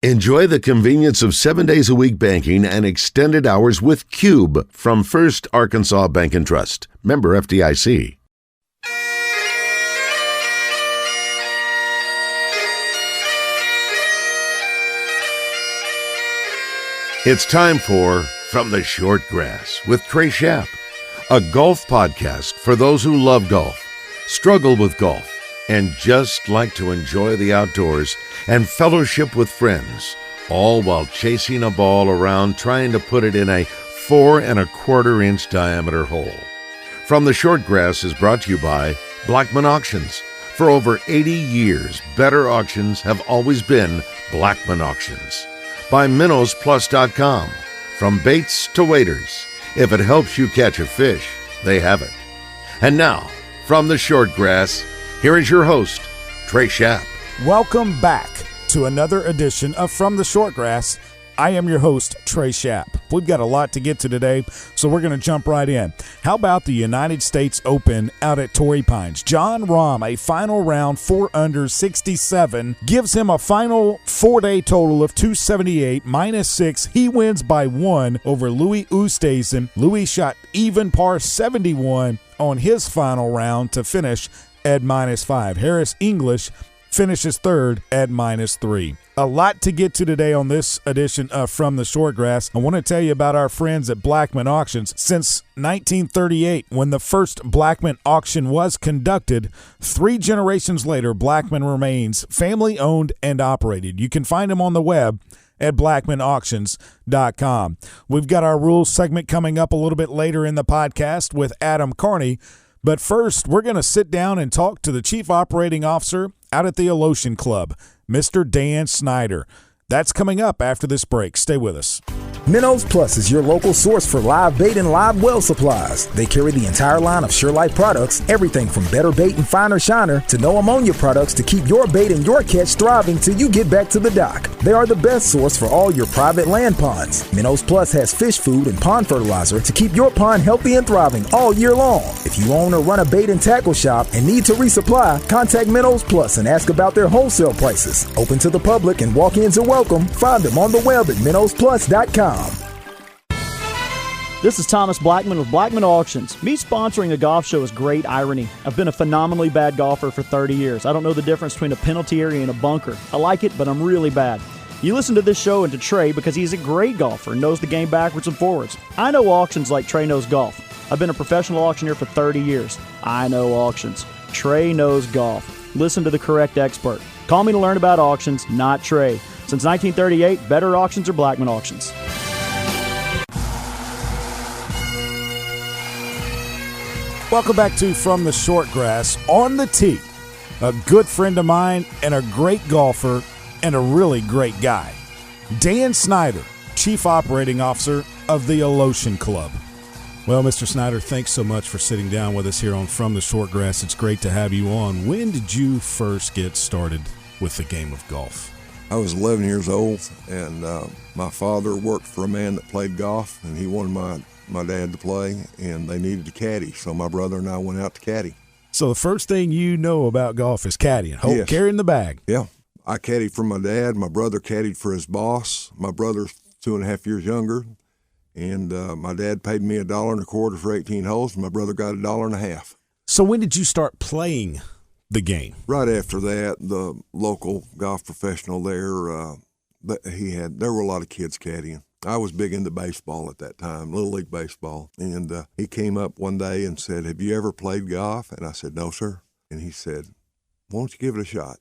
Enjoy the convenience of 7 days a week banking and extended hours with Cube from First Arkansas Bank and Trust. Member FDIC. It's time for From the Short Grass with Trey Schaap, a golf podcast for those who love golf, struggle with golf, and just like to enjoy the outdoors and fellowship with friends, all while chasing a ball around trying to put it in a 4 1/4 inch diameter hole. From the Short Grass is brought to you by Blackman Auctions. For over 80 years, better auctions have always been Blackman Auctions. By MinnowsPlus.com. From baits to waders, if it helps you catch a fish, they have it. And now, from the Short Grass, here is your host, Trey Schaap. Welcome back to another edition of From the Short Grass. I am your host, Trey Schaap. We've got a lot to get to today, so we're going to jump right in. How about the United States Open out at Torrey Pines? Jon Rahm, a final round 4 under 67, gives him a final 4-day total of 278 -6. He wins by 1 over Louis Oosthuizen. Louis shot even par 71 on his final round to finish at -5. Harris English finishes third at -3. A lot to get to today on this edition of From the Short Grass. I want to tell you about our friends at Blackman Auctions. Since 1938, when the first Blackman auction was conducted, 3 generations later, Blackman remains family-owned and operated. You can find them on the web at blackmanauctions.com. We've got our rules segment coming up a little bit later in the podcast with Adam Carney. But first, we're going to sit down and talk to the Chief Operating Officer out at the Alotian Club, Mr. Dan Snider. That's coming up after this break. Stay with us. Minnows Plus is your local source for live bait and live well supplies. They carry the entire line of SureLife products, everything from Better Bait and Finer Shiner to no ammonia products to keep your bait and your catch thriving till you get back to the dock. They are the best source for all your private land ponds. Minnows Plus has fish food and pond fertilizer to keep your pond healthy and thriving all year long. If you own or run a bait and tackle shop and need to resupply, contact Minnows Plus and ask about their wholesale prices. Open to the public and walk-ins are welcome. Find them on the web at minnowsplus.com. This is Thomas Blackman with Blackman Auctions. Me sponsoring a golf show is great irony. I've been a phenomenally bad golfer for 30 years. I don't know the difference between a penalty area and a bunker. I like it, but I'm really bad. You listen to this show and to Trey because he's a great golfer and knows the game backwards and forwards. I know auctions like Trey knows golf. I've been a professional auctioneer for 30 years. I know auctions. Trey knows golf. Listen to the correct expert. Call me to learn about auctions, not Trey. Since 1938, better auctions are Blackman Auctions. Welcome back to From the Short Grass. On the tee, a good friend of mine and a great golfer and a really great guy, Dan Snider, Chief Operating Officer of the Alotian Club. Well, Mr. Snider, thanks so much for sitting down with us here on From the Short Grass. It's great to have you on. When did you first get started with the game of golf? I was 11 years old, and my father worked for a man that played golf, and he wanted my dad to play, and they needed a caddy, so my brother and I went out to caddy. So the first thing you know about golf is caddying, Yes. carrying the bag. Yeah. I caddied for my dad. My brother caddied for his boss. My brother's 2.5 years younger, and my dad paid me $1.25 for 18 holes, and my brother got $1.50. So when did you start playing the game? Right after that, the local golf professional there, there were a lot of kids caddying. I was big into baseball at that time, Little League baseball. And he came up one day and said, "Have you ever played golf?" And I said, "No, sir." And he said, "Why don't you give it a shot?"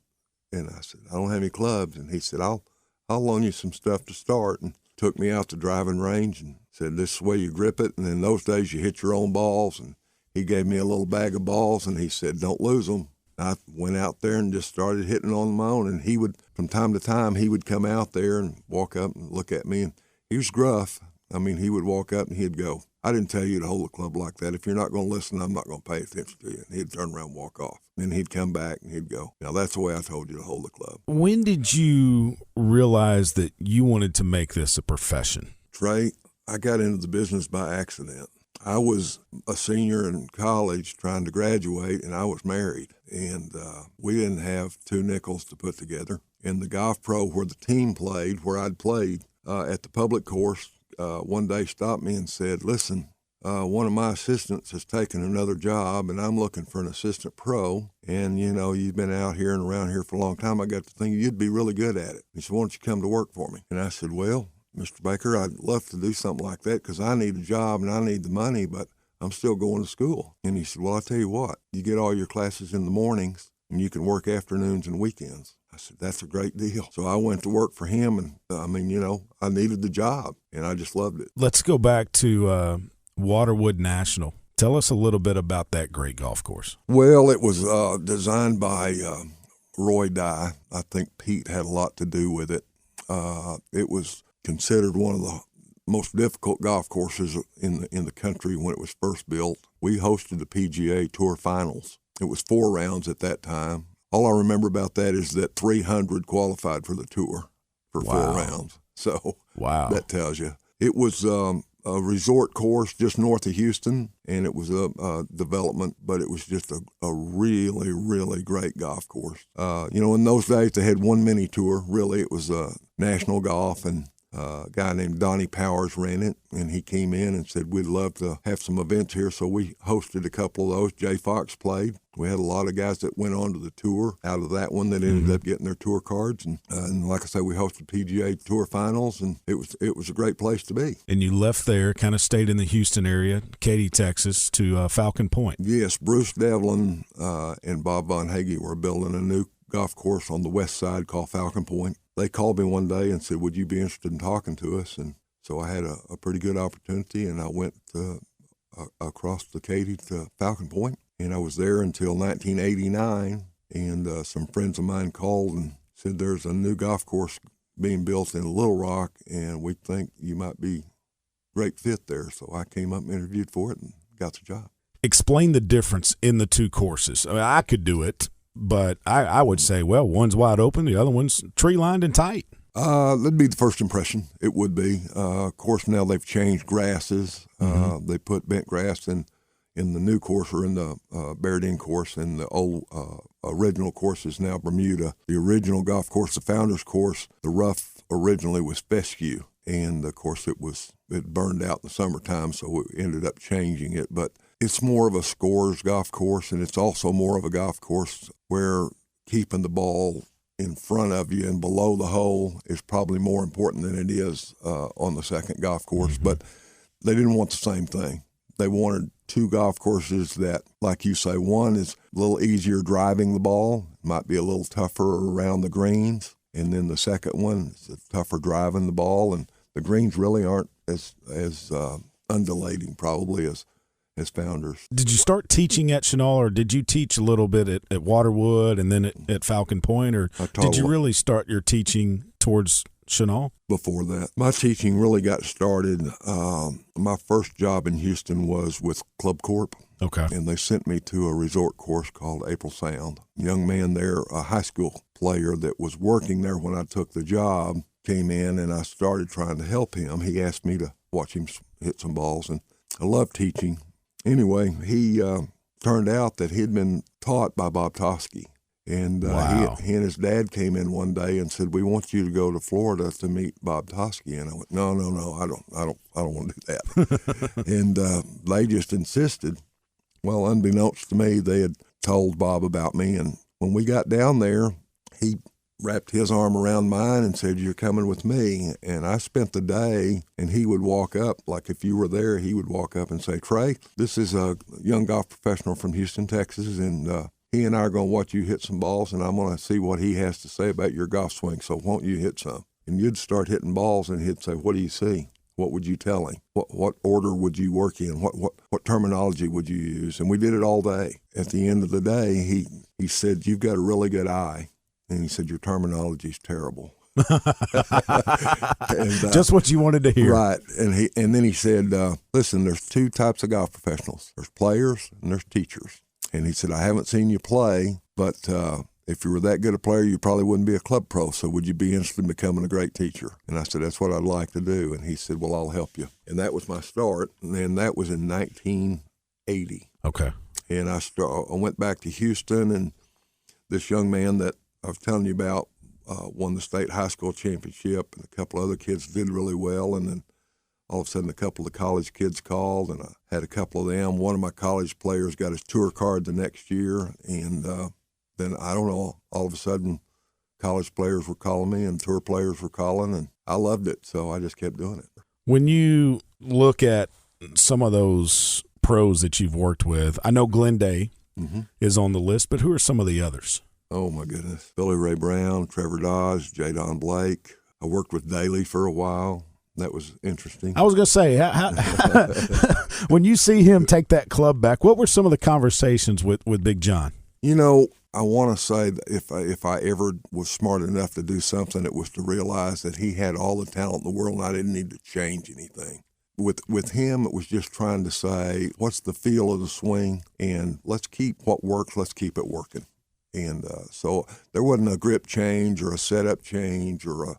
And I said, "I don't have any clubs." And he said, I'll loan you some stuff to start. And took me out to driving range and said, "This is the way you grip it. And in those days, you hit your own balls." And he gave me a little bag of balls, and he said, "Don't lose them." I went out there and just started hitting on my own. And he would, from time to time, he would come out there and walk up and look at me. And he was gruff. I mean, he would walk up and he'd go, "I didn't tell you to hold a club like that. If you're not going to listen, I'm not going to pay attention to you." And he'd turn around and walk off. Then he'd come back and he'd go, "Now that's the way I told you to hold the club." When did you realize that you wanted to make this a profession? Trey, I got into the business by accident. I was a senior in college trying to graduate, and I was married. And we didn't have 2 nickels to put together. And the golf pro where the team played, where I'd played at the public course, one day stopped me and said, listen, one of my assistants has taken another job, and I'm looking for an assistant pro. And, you know, you've been out here and around here for a long time. I got to think you'd be really good at it. He said, why don't you come to work for me? And I said, well, Mr. Baker, I'd love to do something like that because I need a job and I need the money, but I'm still going to school. And he said, well, I'll tell you what, you get all your classes in the mornings and you can work afternoons and weekends. I said, that's a great deal. So I went to work for him, and I needed the job, and I just loved it. Let's go back to Waterwood National. Tell us a little bit about that great golf course. Well, it was designed by Roy Dye. I think Pete had a lot to do with it. It was considered one of the most difficult golf courses in the country when it was first built. We hosted the PGA Tour Finals. It was 4 rounds at that time. All I remember about that is that 300 qualified for the tour for 4 rounds. So that tells you. It was a resort course just north of Houston, and it was a development, but it was just a really, really great golf course. In those days they had one mini tour. Really, it was National Golf, and a guy named Donnie Powers ran it, and he came in and said, we'd love to have some events here. So we hosted a couple of those. Jay Fox played. We had a lot of guys that went on to the tour out of that one that ended up getting their tour cards. And like I said, we hosted PGA Tour Finals, and it was a great place to be. And you left there, kind of stayed in the Houston area, Katy, Texas, to Falcon Point. Yes, Bruce Devlin and Bob Von Hagee were building a new golf course on the west side called Falcon Point. They called me one day and said, would you be interested in talking to us? And so I had a pretty good opportunity, and I went across the Katy to Falcon Point, and I was there until 1989, and some friends of mine called and said there's a new golf course being built in Little Rock, and we think you might be a great fit there. So I came up and interviewed for it and got the job. Explain the difference in the two courses. I mean, I could do it, but I would say, well, one's wide open, the other one's tree-lined and tight. That'd be the first impression. It would be. Of course, now they've changed grasses. They put bent grass in the new course, or in the Baird course, and the old original course is now Bermuda. The original golf course, the Founders course, the rough originally was fescue, and of course it burned out in the summertime, so we ended up changing it. But it's more of a scores golf course, and it's also more of a golf course where keeping the ball in front of you and below the hole is probably more important than it is on the second golf course. But they didn't want the same thing. They wanted 2 golf courses that, like you say, one is a little easier driving the ball, might be a little tougher around the greens, and then the second one is tougher driving the ball, and the greens really aren't as undulating probably as Founders. Did you start teaching at Chenal, or did you teach a little bit at Waterwood and then at Falcon Point, or did you really start your teaching towards Chenal? Before that, my teaching really got started. My first job in Houston was with Club Corp. Okay. And they sent me to a resort course called April Sound. A young man there, a high school player that was working there when I took the job, came in, and I started trying to help him. He asked me to watch him hit some balls, and I love teaching. Anyway, he turned out that he'd been taught by Bob Toski. And he and his dad came in one day and said, we want you to go to Florida to meet Bob Toski. And I went, no, I don't want to do that. And they just insisted. Well, unbeknownst to me, they had told Bob about me. And when we got down there, he wrapped his arm around mine and said, you're coming with me. And I spent the day, and he would walk up, like if you were there, he would walk up and say, Trey, this is a young golf professional from Houston, Texas, and he and I are going to watch you hit some balls, and I'm going to see what he has to say about your golf swing, so won't you hit some? And you'd start hitting balls, and he'd say, what do you see? What would you tell him? What order would you work in? What terminology would you use? And we did it all day. At the end of the day, he said, you've got a really good eye. And he said, your terminology is terrible. And, just what you wanted to hear. Right. And then he said, listen, there's 2 types of golf professionals. There's players and there's teachers. And he said, I haven't seen you play, but if you were that good a player, you probably wouldn't be a club pro. So would you be interested in becoming a great teacher? And I said, that's what I'd like to do. And he said, well, I'll help you. And that was my start. And then that was in 1980. Okay. And I went back to Houston, and this young man that I was telling you about won the state high school championship, and a couple other kids did really well. And then all of a sudden, a couple of the college kids called, and I had a couple of them. One of my college players got his tour card the next year, and then I don't know, all of a sudden, college players were calling me and tour players were calling, and I loved it, so I just kept doing it. When you look at some of those pros that you've worked with, I know Glenday is on the list, but who are some of the others? Oh, my goodness. Billy Ray Brown, Trevor Dodge, Jadon Blake. I worked with Daly for a while. That was interesting. I was going to say, when you see him take that club back, what were some of the conversations with Big John? You know, I want to say that if I ever was smart enough to do something, it was to realize that he had all the talent in the world and I didn't need to change anything. With him, it was just trying to say, what's the feel of the swing? And let's keep what works, let's keep it working. And so there wasn't a grip change or a setup change or a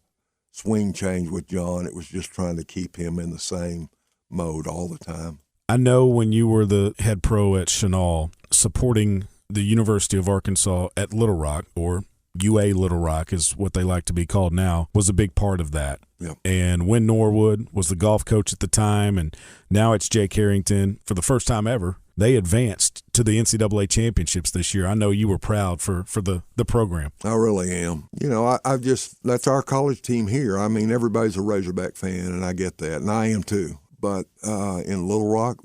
swing change with John. It was just trying to keep him in the same mode all the time. I know when you were the head pro at Chenal, supporting the University of Arkansas at Little Rock, or UA Little Rock is what they like to be called now, was a big part of that. Yep. And Win Norwood was the golf coach at the time, and now it's Jake Harrington. For the first time ever, they advanced to the NCAA championships this year. I know you were proud for the program. I really am. You know, I just, that's our college team here. I mean, everybody's a Razorback fan, and I get that, and I am too. But in Little Rock,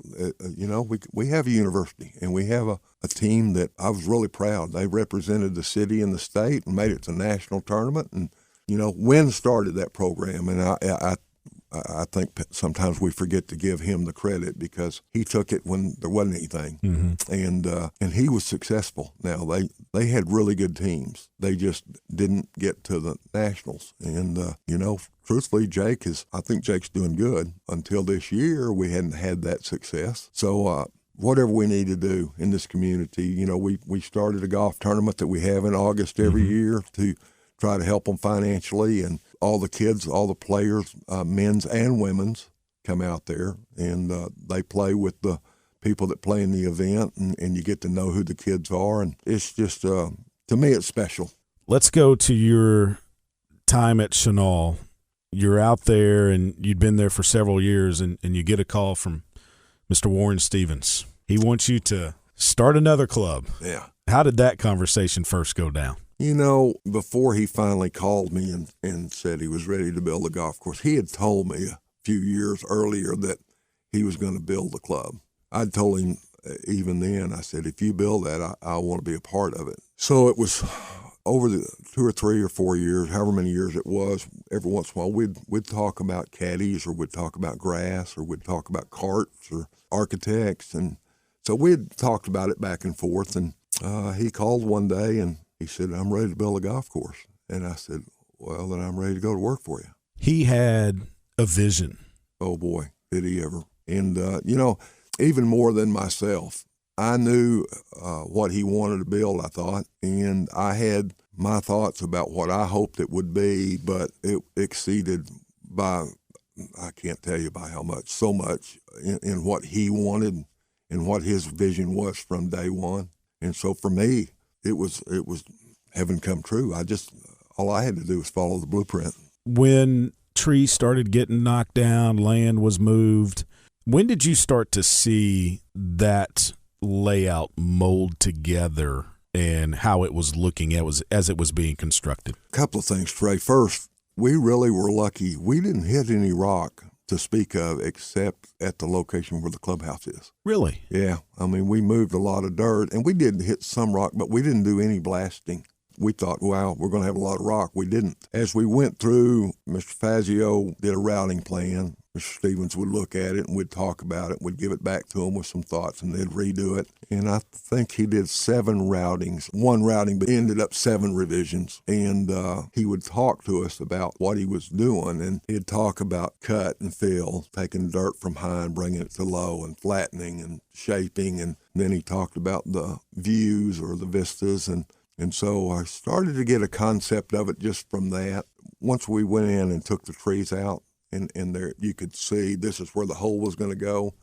you know, we have a university, and we have a team that I was really proud. They represented the city and the state and made it to the national tournament. And, you know, Wynn started that program, and I think sometimes we forget to give him the credit because he took it when there wasn't anything, and he was successful. Now they had really good teams. They just didn't get to the nationals. And you know, truthfully, I think Jake's doing good. Until this year, we hadn't had that success. So whatever we need to do in this community, you know, we started a golf tournament that we have in August every year to try to help them financially, and all the kids, all the players, men's and women's, come out there, and they play with the people that play in the event, and you get to know who the kids are, and it's just, to me, it's special. Let's go to your time at Chenal. You're out there, and you'd been there for several years, and you get a call from Mr. Warren Stevens. He wants you to start another club. Yeah. How did that conversation first go down? You know, before he finally called me and said he was ready to build a golf course, he had told me a few years earlier that he was going to build the club. I'd told him even then, I said, if you build that, I want to be a part of it. So it was over the 2 or 3 or 4 years, however many years it was, every once in a while we'd talk about caddies, or we'd talk about grass, or we'd talk about carts or architects. And so we'd talked about it back and forth. And he called one day and he said, I'm ready to build a golf course. And I said, well, then I'm ready to go to work for you. He had a vision. Oh, boy, did he ever. And, you know, even more than myself, I knew what he wanted to build, I thought. And I had my thoughts about what I hoped it would be, but it exceeded by, I can't tell you by how much, so much in what he wanted and what his vision was from day one. And so for me, it was heaven come true. All I had to do was follow the blueprint. When trees started getting knocked down, land was moved, when did you start to see that layout mold together and how it was looking as it was being constructed? A couple of things, Trey. First, we really were lucky. We didn't hit any rock to speak of except at the location where the clubhouse is. Really? Yeah. I mean, we moved a lot of dirt, and we did hit some rock, but we didn't do any blasting. We thought, wow, we're going to have a lot of rock. We didn't. As we went through, Mr. Fazio did a routing plan. Mr. Stevens would look at it, and we'd talk about it. We'd give it back to him with some thoughts, and they'd redo it. And I think he did 7 routings. One routing, but ended up 7 revisions. And he would talk to us about what he was doing, and he'd talk about cut and fill, taking dirt from high and bringing it to low, and flattening and shaping. And then he talked about the views or the vistas. And so I started to get a concept of it just from that. Once we went in and took the trees out, and there you could see this is where the hole was going to go.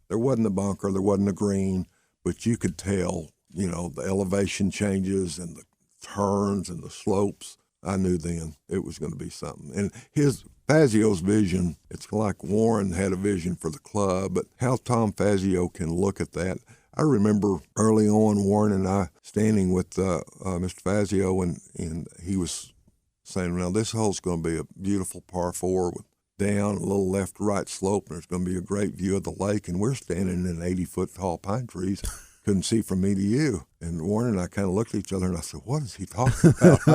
There wasn't a bunker, there wasn't a green, but you could tell, you know, the elevation changes and the turns and the slopes. I knew then it was going to be something. And Fazio's vision, it's like Warren had a vision for the club, but how Tom Fazio can look at that. I remember early on Warren and I standing with Mr. Fazio, and he was saying, now this hole's going to be a beautiful par 4 with down, a little left to right slope, and there's going to be a great view of the lake, and we're standing in 80-foot tall pine trees. Couldn't see from me to you. And Warren and I kind of looked at each other, and I said, what is he talking about?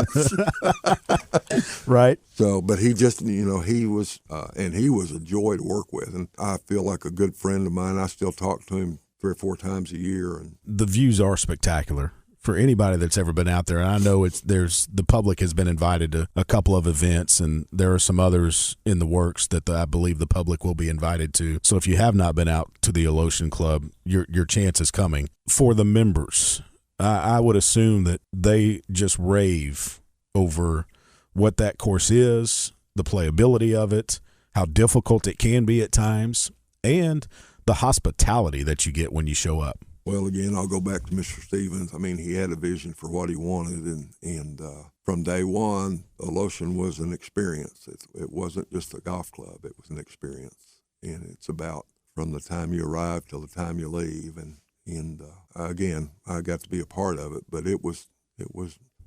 Right. So, but he just, he was, and he was a joy to work with. And I feel like a good friend of mine. I still talk to him 3 or 4 times a year. And the views are spectacular. For anybody that's ever been out there, and I know the public has been invited to a couple of events, and there are some others in the works that I believe the public will be invited to. So if you have not been out to the Alotian Club, your chance is coming. For the members, I would assume that they just rave over what that course is, the playability of it, how difficult it can be at times, and the hospitality that you get when you show up. Well, again, I'll go back to Mr. Stevens. I mean, he had a vision for what he wanted, and from day one, Alotian was an experience. It wasn't just a golf club; it was an experience, and it's about from the time you arrive till the time you leave. And again, I got to be a part of it, but it was,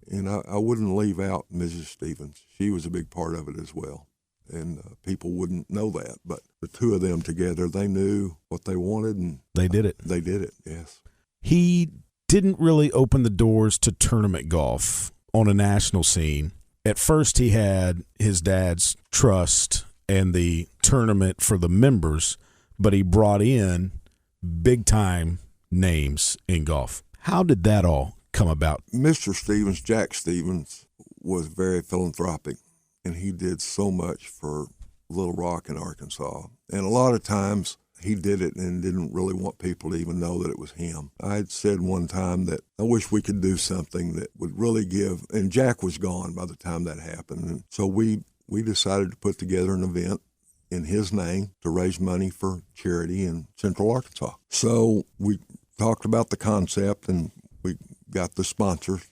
and I wouldn't leave out Mrs. Stevens. She was a big part of it as well. And people wouldn't know that, but the two of them together, they knew what they wanted, and they did it. They did it, yes. He didn't really open the doors to tournament golf on a national scene. At first, he had his dad's trust and the tournament for the members, but he brought in big-time names in golf. How did that all come about? Mr. Stevens, Jack Stevens, was very philanthropic. And he did so much for Little Rock in Arkansas. And a lot of times he did it and didn't really want people to even know that it was him. I had said one time that I wish we could do something that would really give, and Jack was gone by the time that happened. And so we decided to put together an event in his name to raise money for charity in Central Arkansas. So we talked about the concept, and we got the sponsors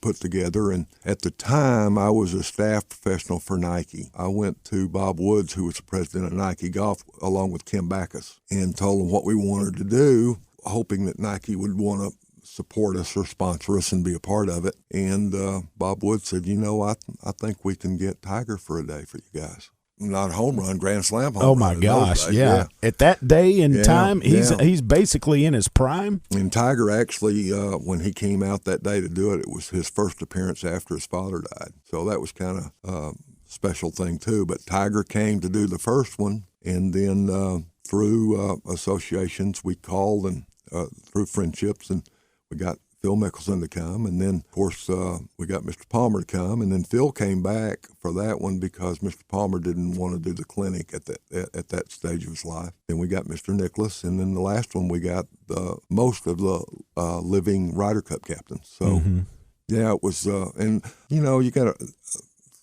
put together. And at the time, I was a staff professional for Nike. I went to Bob Woods, who was the president of Nike Golf, along with Kim Backus, and told him what we wanted to do, hoping that Nike would want to support us or sponsor us and be a part of it. And Bob Woods said, I think we can get Tiger for a day for you guys. Not a home run, grand slam home run. Oh, my gosh, yeah. At that day and time, he's basically in his prime. And Tiger actually, when he came out that day to do it, it was his first appearance after his father died. So that was kind of a special thing, too. But Tiger came to do the first one, and then through associations, we called, and through friendships, and we got Phil Mickelson to come, and then, of course, we got Mr. Palmer to come, and then Phil came back for that one because Mr. Palmer didn't want to do the clinic at that stage of his life. Then we got Mr. Nicholas, and then the last one we got most of the living Ryder Cup captains. So, yeah, it was, and, you got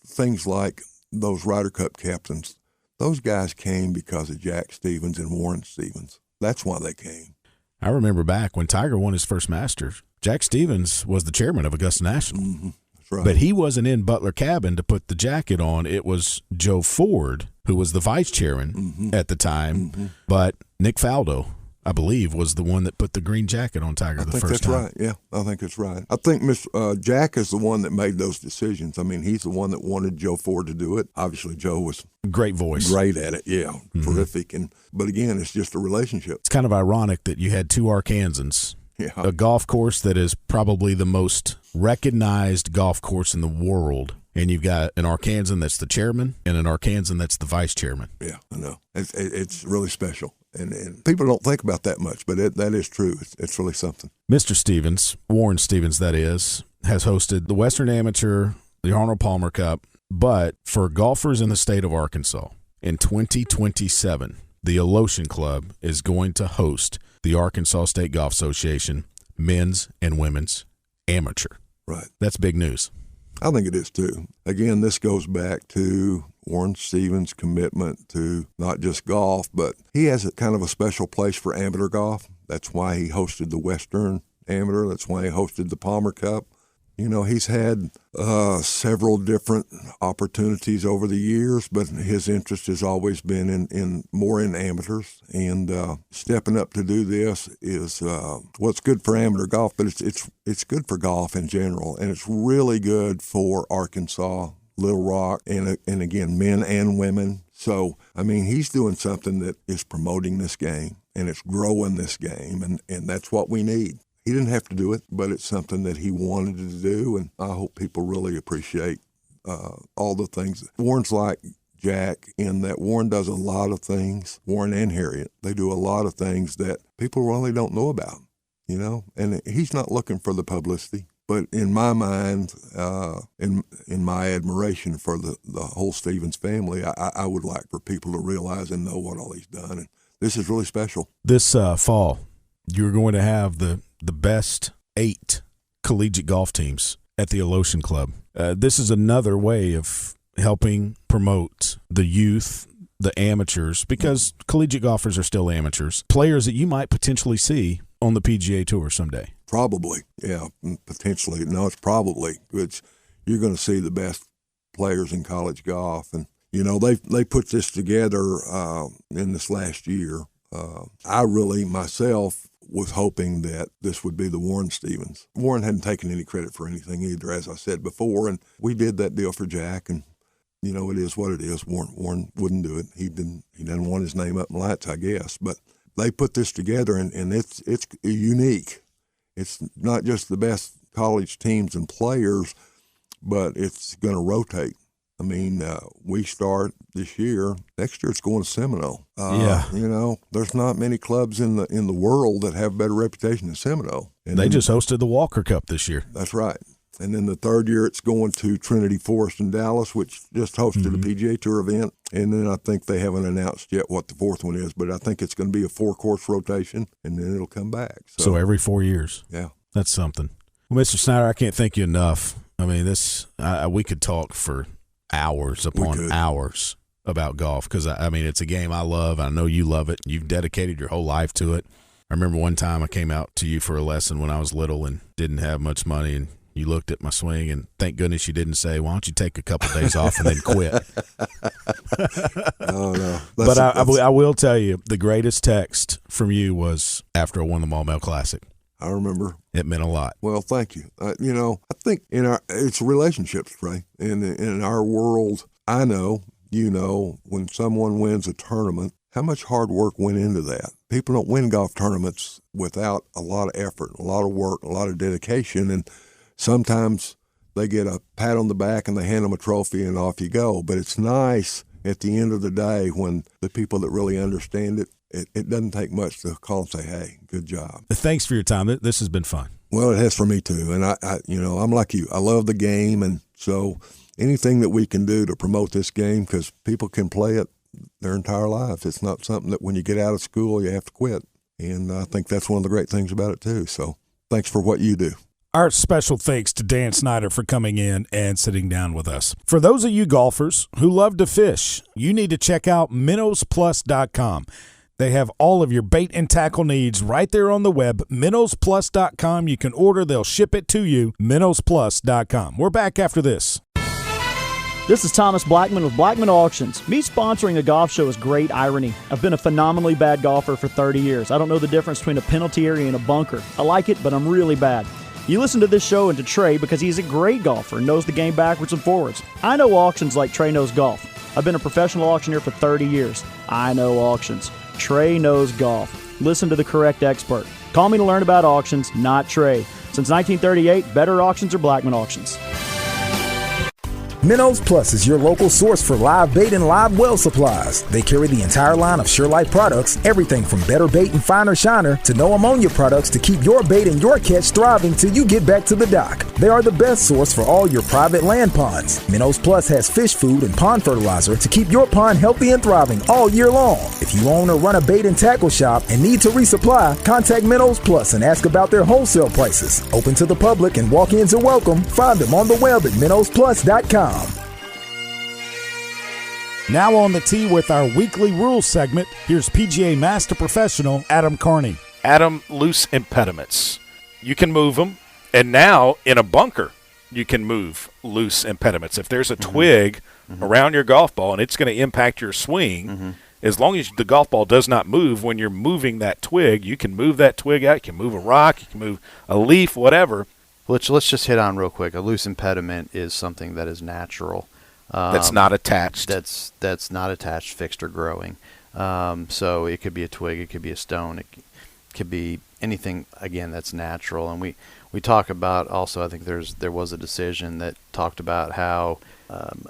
things like those Ryder Cup captains. Those guys came because of Jack Stevens and Warren Stevens. That's why they came. I remember back when Tiger won his first Masters, Jack Stevens was the chairman of Augusta National. Mm-hmm. That's right. But he wasn't in Butler Cabin to put the jacket on. It was Joe Ford, who was the vice chairman at the time. Mm-hmm. But Nick Faldo, I believe, was the one that put the green jacket on Tiger the first time. I think that's right. Yeah, I think it's right. I think Jack is the one that made those decisions. I mean, he's the one that wanted Joe Ford to do it. Obviously, Joe was great voice, great at it. Yeah, terrific. But again, it's just a relationship. It's kind of ironic that you had two Arkansans. Yeah. A golf course that is probably the most recognized golf course in the world, and you've got an Arkansan that's the chairman and an Arkansan that's the vice chairman. Yeah, I know. It's really special. And people don't think about that much, but that is true. It's really something. Mr. Stevens, Warren Stevens that is, has hosted the Western Amateur, the Arnold Palmer Cup, but for golfers in the state of Arkansas, in 2027, the Alotian Club is going to host the Arkansas State Golf Association men's and women's amateur. Right. That's big news. I think it is too. Again, this goes back to Warren Stevens' commitment to not just golf, but he has a kind of a special place for amateur golf. That's why he hosted the Western Amateur. That's why he hosted the Palmer Cup. He's had several different opportunities over the years, but his interest has always been in more in amateurs. And stepping up to do this is what's good for amateur golf, but it's good for golf in general, and it's really good for Arkansas, Little Rock, and again, men and women. So, he's doing something that is promoting this game, and it's growing this game, and that's what we need. He didn't have to do it, but it's something that he wanted to do, and I hope people really appreciate all the things. Warren's like Jack in that Warren does a lot of things, Warren and Harriet. They do a lot of things that people really don't know about, and he's not looking for the publicity. But in my mind, in my admiration for the whole Stevens family, I would like for people to realize and know what all he's done, and this is really special. This fall, you're going to have the best 8 collegiate golf teams at the Alotian Club. This is another way of helping promote the youth, the amateurs, because collegiate golfers are still amateurs, players that you might potentially see on the PGA Tour someday. Probably, yeah, potentially. No, it's probably. You're going to see the best players in college golf, and they put this together in this last year. I really myself was hoping that this would be the Warren Stevens. Warren hadn't taken any credit for anything either, as I said before, and we did that deal for Jack, and it is what it is. Warren wouldn't do it. He didn't want his name up in lights, I guess. But they put this together, and it's unique. It's not just the best college teams and players, but it's going to rotate. We start this year. Next year, it's going to Seminole. There's not many clubs in the world that have a better reputation than Seminole. And they just hosted the Walker Cup this year. That's right. And then the third year, it's going to Trinity Forest in Dallas, which just hosted a PGA Tour event. And then I think they haven't announced yet what the fourth one is, but I think it's going to be a 4-course rotation, and then it'll come back. So every 4 years. Yeah. That's something. Well, Mr. Snider, I can't thank you enough. We could talk for hours upon hours about golf because, it's a game I love. I know you love it. You've dedicated your whole life to it. I remember one time I came out to you for a lesson when I was little and didn't have much money, and you looked at my swing, and thank goodness you didn't say, why don't you take a couple of days off and then quit? Oh, no. But I will tell you, the greatest text from you was after I won the Maumelle Classic. I remember. It meant a lot. Well, thank you. I think it's relationships, Trey. In our world, I know, when someone wins a tournament, how much hard work went into that. People don't win golf tournaments without a lot of effort, a lot of work, a lot of dedication, and sometimes they get a pat on the back and they hand them a trophy and off you go. But it's nice at the end of the day when the people that really understand it, it doesn't take much to call and say, hey, good job. Thanks for your time. This has been fun. Well, it has for me too. And I'm like you. I love the game. And so anything that we can do to promote this game, because people can play it their entire lives. It's not something that when you get out of school, you have to quit. And I think that's one of the great things about it too. So thanks for what you do. Our special thanks to Dan Snider for coming in and sitting down with us. For those of you golfers who love to fish, you need to check out MinnowsPlus.com. They have all of your bait and tackle needs right there on the web, MinnowsPlus.com. You can order, they'll ship it to you, MinnowsPlus.com. We're back after this. This is Thomas Blackman with Blackman Auctions. Me sponsoring a golf show is great irony. I've been a phenomenally bad golfer for 30 years. I don't know the difference between a penalty area and a bunker. I like it, but I'm really bad. You listen to this show and to Trey because he's a great golfer and knows the game backwards and forwards. I know auctions like Trey knows golf. I've been a professional auctioneer for 30 years. I know auctions. Trey knows golf. Listen to the correct expert. Call me to learn about auctions, not Trey. Since 1938, better auctions are Blackman Auctions. Minnows Plus is your local source for live bait and live well supplies. They carry the entire line of SureLife products, everything from better bait and finer shiner to no ammonia products to keep your bait and your catch thriving till you get back to the dock. They are the best source for all your private land ponds. Minnows Plus has fish food and pond fertilizer to keep your pond healthy and thriving all year long. If you own or run a bait and tackle shop and need to resupply, contact Minnows Plus and ask about their wholesale prices. Open to the public and walk-ins are welcome. Find them on the web at minnowsplus.com. Now on the tee with our weekly rules segment, here's PGA Master Professional Adam Carney. Adam, loose impediments. You can move them, and now in a bunker, you can move loose impediments. If there's a twig around your golf ball and it's going to impact your swing, as long as the golf ball does not move when you're moving that twig, you can move that twig out. You can move a rock. You can move a leaf, whatever. Let's just hit on real quick. A loose impediment is something that is natural. That's not attached. That's not attached, fixed, or growing. So it could be a twig, it could be a stone, it could be anything, again, that's natural. And we talk about also, I think there was a decision that talked about how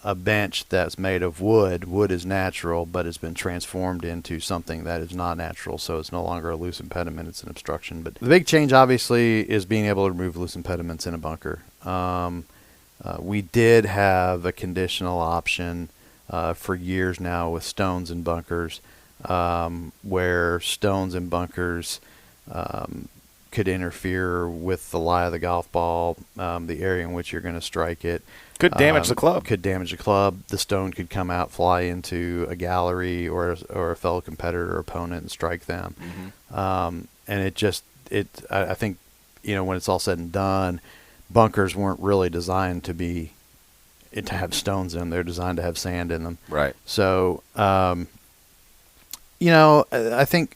a bench that's made of wood is natural, but it's been transformed into something that is not natural, so it's no longer a loose impediment, it's an obstruction. But the big change, obviously, is being able to remove loose impediments in a bunker. We did have a conditional option for years now with stones and bunkers, where stones and bunkers could interfere with the lie of the golf ball, the area in which you're going to strike it. Could damage the club. Could damage the club. The stone could come out, fly into a gallery or a fellow competitor or opponent and strike them. And I think, when it's all said and done, bunkers weren't really designed to have stones in them. They're designed to have sand in them. Right. So, I think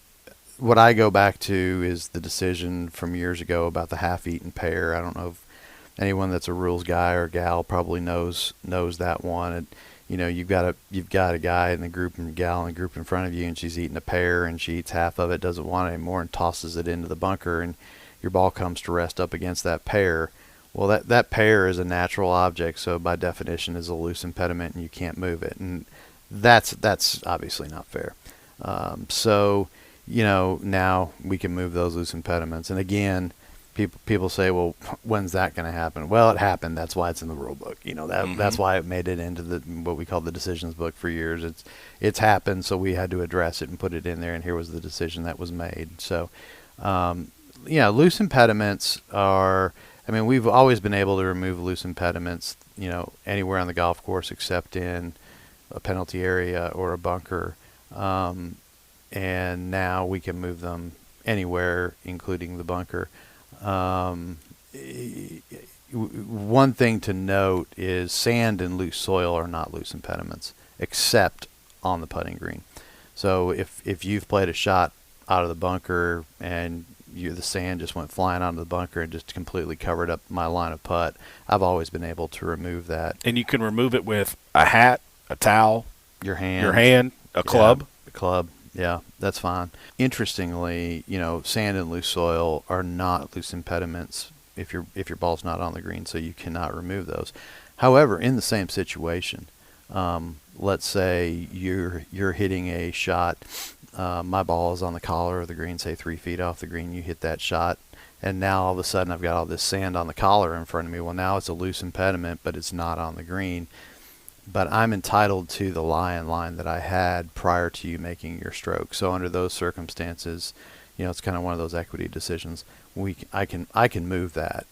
what I go back to is the decision from years ago about the half-eaten pear. I don't know if anyone that's a rules guy or gal probably knows that one. And, you've got a guy in the group and a gal in the group in front of you, and she's eating a pear, and she eats half of it, doesn't want it anymore, and tosses it into the bunker, and your ball comes to rest up against that pear. Well, that pear is a natural object, so by definition is a loose impediment, and you can't move it, and that's obviously not fair. So, now we can move those loose impediments, and again, people say, well, when's that going to happen? Well, it happened. That's why it's in the rule book. That's why it made it into what we call the decisions book for years. It's happened, so we had to address it and put it in there, and here was the decision that was made. So, loose impediments are. We've always been able to remove loose impediments, anywhere on the golf course except in a penalty area or a bunker. And now we can move them anywhere, including the bunker. One thing to note is sand and loose soil are not loose impediments, except on the putting green. So if you've played a shot out of the bunker and the sand just went flying onto the bunker and just completely covered up my line of putt, I've always been able to remove that. And you can remove it with a hat, a towel, your hand, a club. A club, yeah, that's fine. Interestingly, sand and loose soil are not loose impediments if your ball's not on the green, so you cannot remove those. However, in the same situation, let's say you're hitting a shot. My ball is on the collar of the green, say 3 feet off the green. You hit that shot, and now all of a sudden I've got all this sand on the collar in front of me. Well, now it's a loose impediment, but it's not on the green. But I'm entitled to the lie-in-line that I had prior to you making your stroke. So under those circumstances, it's kind of one of those equity decisions. I can move that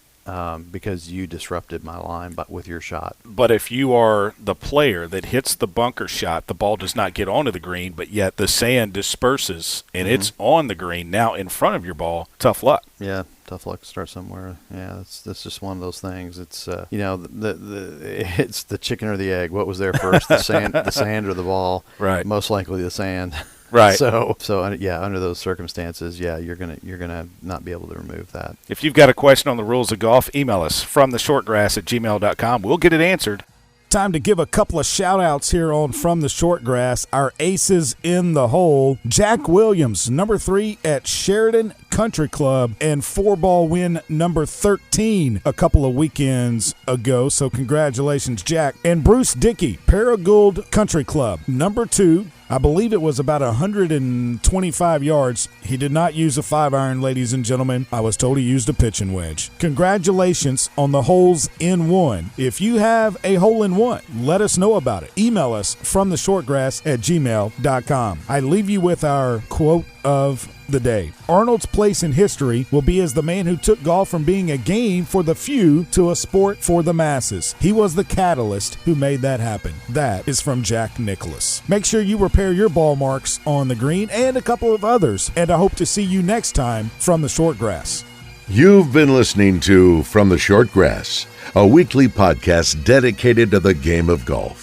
because you disrupted my line with your shot. But if you are the player that hits the bunker shot, the ball does not get onto the green, but yet the sand disperses and it's on the green now in front of your ball, tough luck. Yeah, tough luck to start somewhere. Yeah, that's just one of those things. It's it's the chicken or the egg. What was there first, the sand or the ball? Right. Most likely the sand. Right. So under those circumstances, you're gonna not be able to remove that. If you've got a question on the rules of golf, email us from theshortgrass@gmail.com. We'll get it answered. Time to give a couple of shout-outs here on From the Shortgrass. Our aces in the hole. Jack Williams, number 3 at Sheridan Country Club, and 4-ball win number 13 a couple of weekends ago. So congratulations, Jack. And Bruce Dickey, Paragould Country Club, number 2. I believe it was about 125 yards. He did not use a 5-iron, ladies and gentlemen. I was told he used a pitching wedge. Congratulations on the holes in one. If you have a hole in one, let us know about it. Email us from theshortgrass@gmail.com. I leave you with our quote of the day. Arnold's place in history will be as the man who took golf from being a game for the few to a sport for the masses. He was the catalyst who made that happen. That is from Jack Nicklaus. Make sure you repair your ball marks on the green and a couple of others, and I hope to see you next time from the Shortgrass. You've been listening to From the Shortgrass, a weekly podcast dedicated to the game of golf.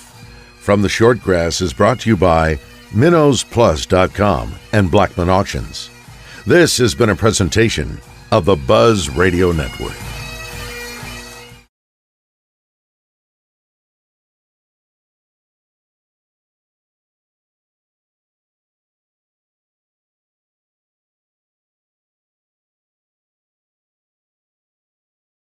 From the Short Grass is brought to you by MinnowsPlus.com and Blackman Auctions. This has been a presentation of the Buzz Radio Network.